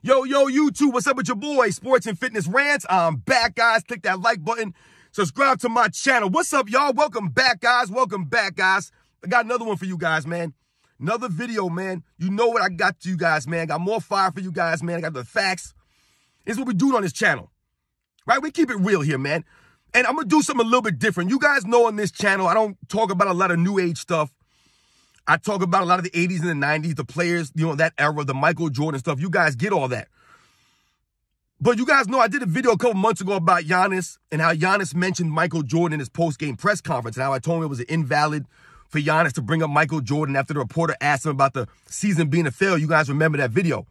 Yo, YouTube, what's up with your boy? Sports and Fitness Rants. I'm back, guys. Click that like button. Subscribe to my channel. What's up, y'all? Welcome back, guys. Welcome back, guys. I got another one for you guys, man. Another video, man. You know what I got to you guys, man. I got more fire for you guys, man. I got the facts. This is what we do on this channel, right? We keep it real here, man. And I'm going to do something a little bit different. You guys know on this channel, I don't talk about a lot of new age stuff. I talk about a lot of the 80s and the 90s, the players, you know, that era, the Michael Jordan stuff. You guys get all that. But you guys know I did a video a couple months ago about Giannis and how Giannis mentioned Michael Jordan in his post-game press conference and how I told him it was invalid for Giannis to bring up Michael Jordan after the reporter asked him about the season being a failure. You guys remember that video.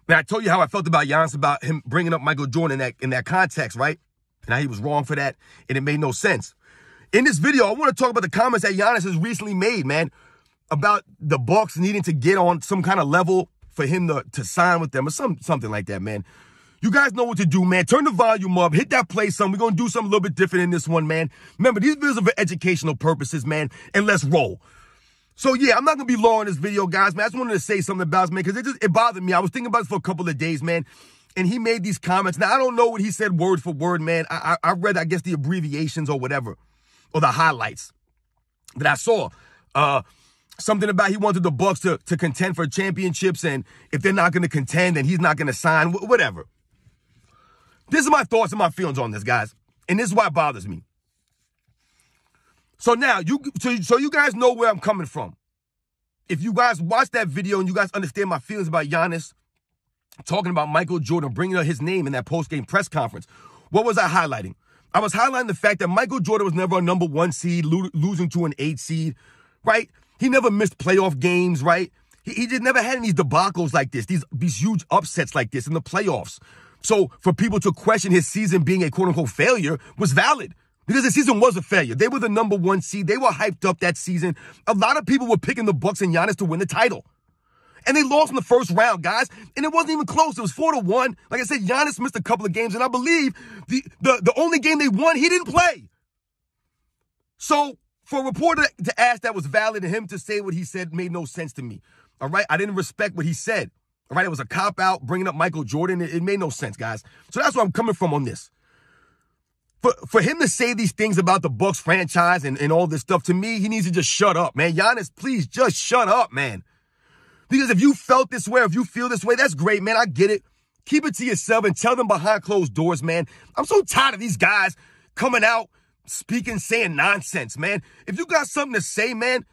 And I told you how I felt about Giannis, about him bringing up Michael Jordan in that context, right? And how he was wrong for that, and it made no sense. In this video, I want to talk about the comments that Giannis has recently made, man, about the Bucks needing to get on some kind of level for him to sign with them or something like that, man. You guys know what to do, man. Turn the volume up. Hit that play something. We're going to do something a little bit different in this one, man. Remember, these videos are for educational purposes, man, and let's roll. So, yeah, I'm not going to be long in this video, guys, man. I just wanted to say something about it, man, because it bothered me. I was thinking about it for a couple of days, man, and he made these comments. Now, I don't know what he said word for word, man. I read, I guess, the abbreviations or whatever, or the highlights that I saw. Something about he wanted the Bucks to contend for championships, and if they're not going to contend, then he's not going to sign, whatever. This is my thoughts and my feelings on this, guys, and this is why it bothers me. So now, so you guys know where I'm coming from. If you guys watch that video and you guys understand my feelings about Giannis, talking about Michael Jordan, bringing up his name in that post-game press conference, what was I highlighting? I was highlighting the fact that Michael Jordan was never a number 1 seed, losing to an 8 seed, right? He never missed playoff games, right? He just never had any debacles like this, these huge upsets like this in the playoffs. So for people to question his season being a quote-unquote failure was valid because the season was a failure. They were the number 1 seed. They were hyped up that season. A lot of people were picking the Bucks and Giannis to win the title. And they lost in the first round, guys. And it wasn't even close. It was 4-1. Like I said, Giannis missed a couple of games. And I believe the only game they won, he didn't play. So for a reporter to ask that was valid and him to say what he said made no sense to me. All right? I didn't respect what he said. All right? It was a cop-out bringing up Michael Jordan. It made no sense, guys. So that's where I'm coming from on this. For him to say these things about the Bucks franchise and all this stuff, to me, he needs to just shut up, man. Giannis, please just shut up, man. Because if you felt this way, if you feel this way, that's great, man. I get it. Keep it to yourself and tell them behind closed doors, man. I'm so tired of these guys coming out, speaking, saying nonsense, man. If you got something to say, man,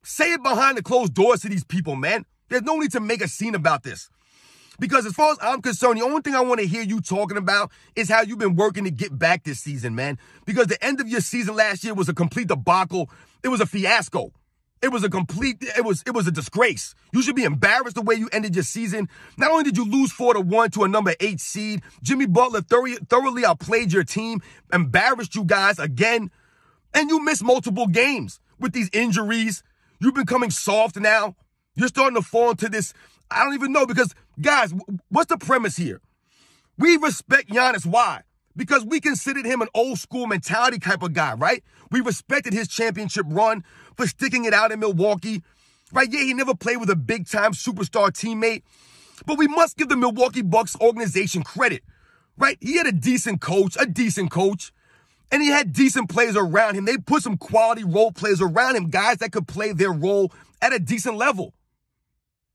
say it behind the closed doors to these people, man. There's no need to make a scene about this. Because as far as I'm concerned, the only thing I want to hear you talking about is how you've been working to get back this season, man. Because the end of your season last year was a complete debacle. It was a fiasco. It was a disgrace. You should be embarrassed the way you ended your season. Not only did you lose 4-1 to a number 8 seed, Jimmy Butler thoroughly outplayed your team, embarrassed you guys again, and you missed multiple games with these injuries. You're becoming soft now. You're starting to fall into this. I don't even know because, guys, what's the premise here? We respect Giannis. Why? Because we considered him an old school mentality type of guy, right? We respected his championship run for sticking it out in Milwaukee, right? Yeah, he never played with a big-time superstar teammate, but we must give the Milwaukee Bucks organization credit, right? He had a decent coach, and he had decent players around him. They put some quality role players around him, guys that could play their role at a decent level,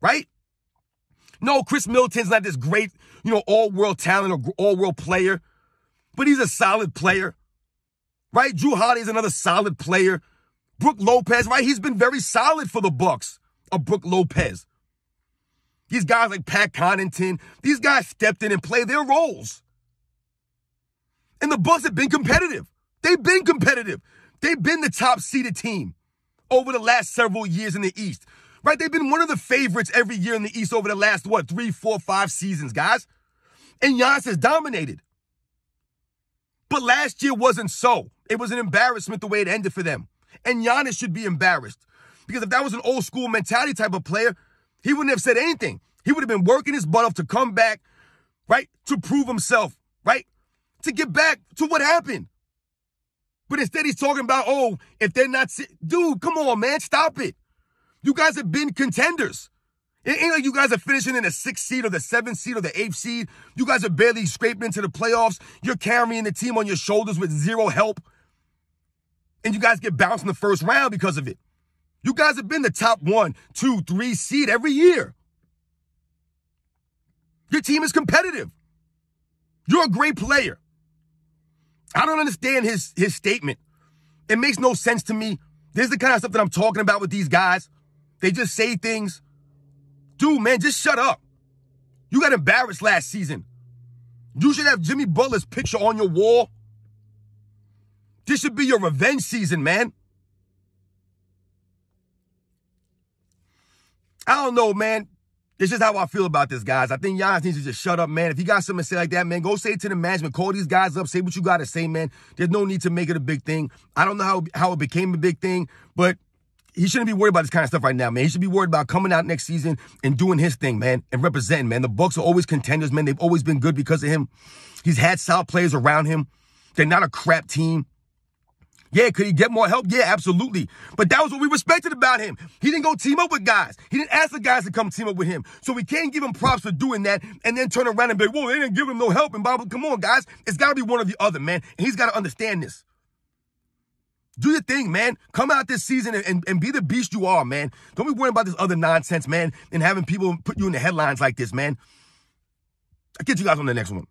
right? No, Chris Middleton's not this great, all-world talent or all-world player, but he's a solid player, right? Drew Holiday's another solid player. Brook Lopez, right? He's been very solid for the Bucks. Brook Lopez. These guys like Pat Connaughton, these guys stepped in and played their roles. And the Bucks have been competitive. They've been competitive. They've been the top-seeded team over the last several years in the East, right? They've been one of the favorites every year in the East over the last, 3, 4, 5 seasons, guys? And Giannis has dominated. But last year wasn't so. It was an embarrassment the way it ended for them. And Giannis should be embarrassed. Because if that was an old school mentality type of player, he wouldn't have said anything. He would have been working his butt off to come back, right? To prove himself, right? To get back to what happened. But instead he's talking about, if they're not... Dude, come on, man. Stop it. You guys have been contenders. It ain't like you guys are finishing in the 6th seed or the 7th seed or the 8th seed. You guys are barely scraping into the playoffs. You're carrying the team on your shoulders with zero help. And you guys get bounced in the first round because of it. You guys have been the top 1, 2, 3 seed every year. Your team is competitive. You're a great player. I don't understand his statement. It makes no sense to me. This is the kind of stuff that I'm talking about with these guys. They just say things. Dude, man, just shut up. You got embarrassed last season. You should have Jimmy Butler's picture on your wall. This should be your revenge season, man. I don't know, man. It's just how I feel about this, guys. I think Giannis needs to just shut up, man. If you got something to say like that, man, go say it to the management. Call these guys up. Say what you got to say, man. There's no need to make it a big thing. I don't know how it became a big thing, but he shouldn't be worried about this kind of stuff right now, man. He should be worried about coming out next season and doing his thing, man, and representing, man. The Bucks are always contenders, man. They've always been good because of him. He's had solid players around him. They're not a crap team. Yeah, could he get more help? Yeah, absolutely. But that was what we respected about him. He didn't go team up with guys. He didn't ask the guys to come team up with him. So we can't give him props for doing that and then turn around and be, whoa, they didn't give him no help. And blah, blah. Come on, guys. It's got to be one or the other, man. And he's got to understand this. Do your thing, man. Come out this season and be the beast you are, man. Don't be worrying about this other nonsense, man, and having people put you in the headlines like this, man. I'll get you guys on the next one.